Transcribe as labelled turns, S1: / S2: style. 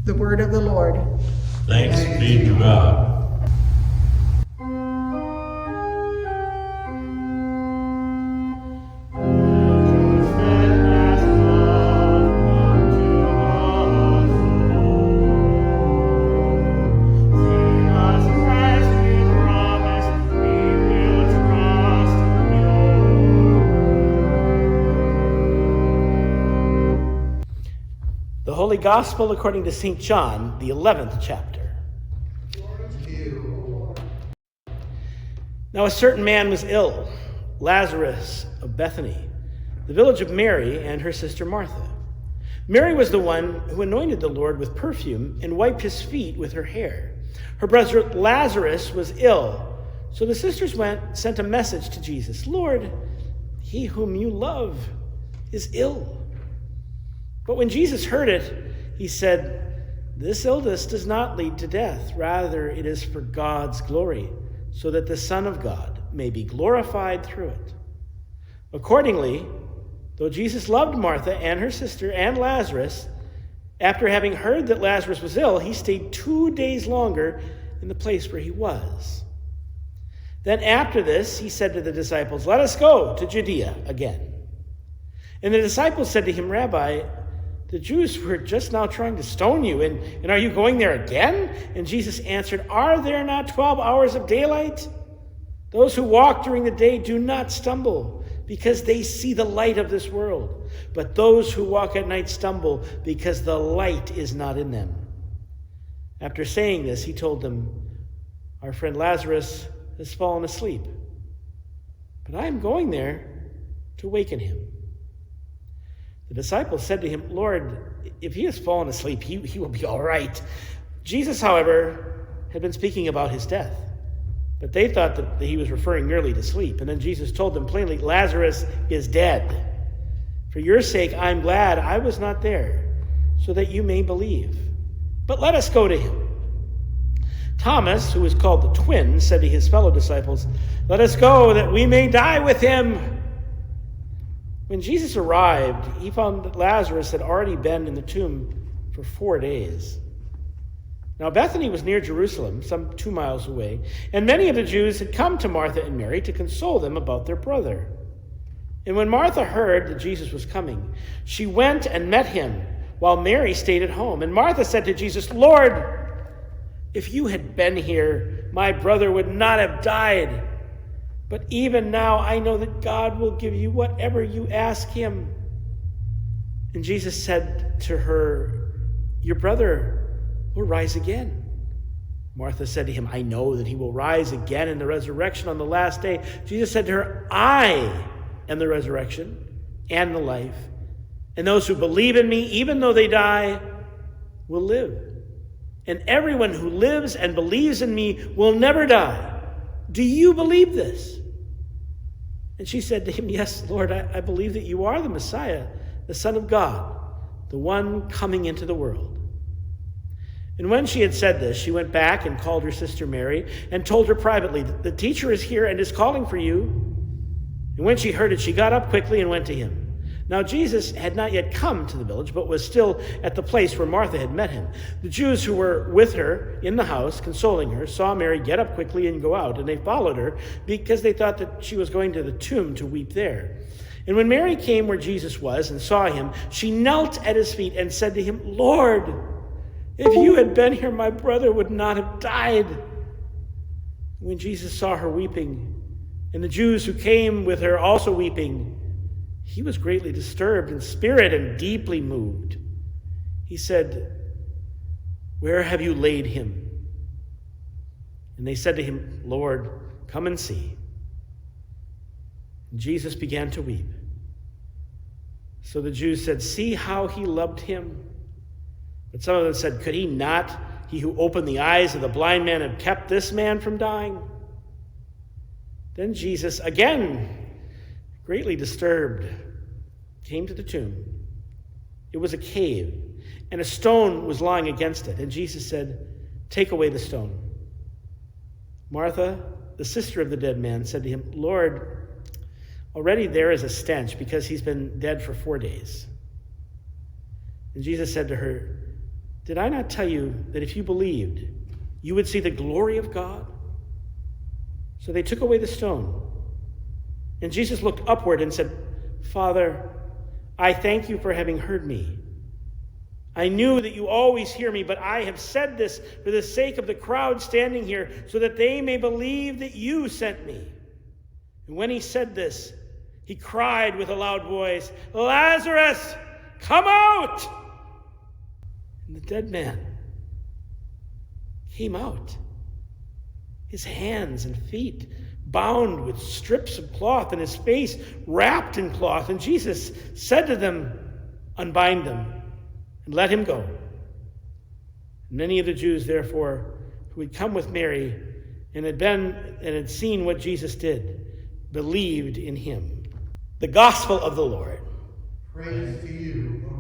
S1: The word of the Lord.
S2: Thanks be to God.
S3: The Holy Gospel according to St. John, the 11th chapter. Now a certain man was ill, Lazarus of Bethany, the village of Mary and her sister Martha. Mary was the one who anointed the Lord with perfume and wiped his feet with her hair. Her brother Lazarus was ill, so the sisters sent a message to Jesus, "Lord, he whom you love is ill." But when Jesus heard it, he said, "This illness does not lead to death. Rather, it is for God's glory, so that the Son of God may be glorified through it." Accordingly, though Jesus loved Martha and her sister and Lazarus, after having heard that Lazarus was ill, he stayed 2 days longer in the place where he was. Then after this, he said to the disciples, "Let us go to Judea again." And the disciples said to him, "Rabbi, the Jews were just now trying to stone you, and are you going there again?" And Jesus answered, "Are there not 12 hours of daylight? Those who walk during the day do not stumble, because they see the light of this world. But those who walk at night stumble, because the light is not in them." After saying this, he told them, "Our friend Lazarus has fallen asleep, but I am going there to waken him." The disciples said to him, "Lord, if he has fallen asleep, he will be all right." Jesus, however, had been speaking about his death, but they thought that he was referring merely to sleep. And then Jesus told them plainly, "Lazarus is dead. For your sake, I am glad I was not there, so that you may believe. But let us go to him." Thomas, who was called the twin, said to his fellow disciples, "Let us go, that we may die with him." When Jesus arrived, he found that Lazarus had already been in the tomb for 4 days. Now Bethany was near Jerusalem, some 2 miles away, and many of the Jews had come to Martha and Mary to console them about their brother. And when Martha heard that Jesus was coming, she went and met him, while Mary stayed at home. And Martha said to Jesus, "Lord, if you had been here, my brother would not have died. But even now I know that God will give you whatever you ask him." And Jesus said to her, "Your brother will rise again." Martha said to him, "I know that he will rise again in the resurrection on the last day." Jesus said to her, "I am the resurrection and the life. And those who believe in me, even though they die, will live. And everyone who lives and believes in me will never die. Do you believe this?" And she said to him, "Yes, Lord, I believe that you are the Messiah, the Son of God, the one coming into the world." And when she had said this, she went back and called her sister Mary and told her privately, "The teacher is here and is calling for you." And when she heard it, she got up quickly and went to him. Now Jesus had not yet come to the village, but was still at the place where Martha had met him. The Jews who were with her in the house, consoling her, saw Mary get up quickly and go out, and they followed her because they thought that she was going to the tomb to weep there. And when Mary came where Jesus was and saw him, she knelt at his feet and said to him, "Lord, if you had been here, my brother would not have died." When Jesus saw her weeping, and the Jews who came with her also weeping, he was greatly disturbed in spirit and deeply moved. He said, "Where have you laid him?" And they said to him, "Lord, come and see." And Jesus began to weep. So the Jews said, "See how he loved him." But some of them said, "Could he who opened the eyes of the blind man, have kept this man from dying?" Then Jesus, again greatly disturbed, came to the tomb. It was a cave, and a stone was lying against it. And Jesus said, "Take away the stone." Martha, the sister of the dead man, said to him, "Lord, already there is a stench, because he's been dead for 4 days." And Jesus said to her, Did I not tell you that if you believed, you would see the glory of God?" So they took away the stone. And Jesus looked upward and said, "Father, I thank you for having heard me. I knew that you always hear me, but I have said this for the sake of the crowd standing here, so that they may believe that you sent me." And when he said this, he cried with a loud voice, "Lazarus, come out!" And the dead man came out, his hands and feet bound with strips of cloth, and his face wrapped in cloth. And Jesus said to them, "Unbind them and let him go." And many of the Jews, therefore, who had come with Mary and had seen what Jesus did, believed in him. The gospel of the Lord.
S1: Praise to you, O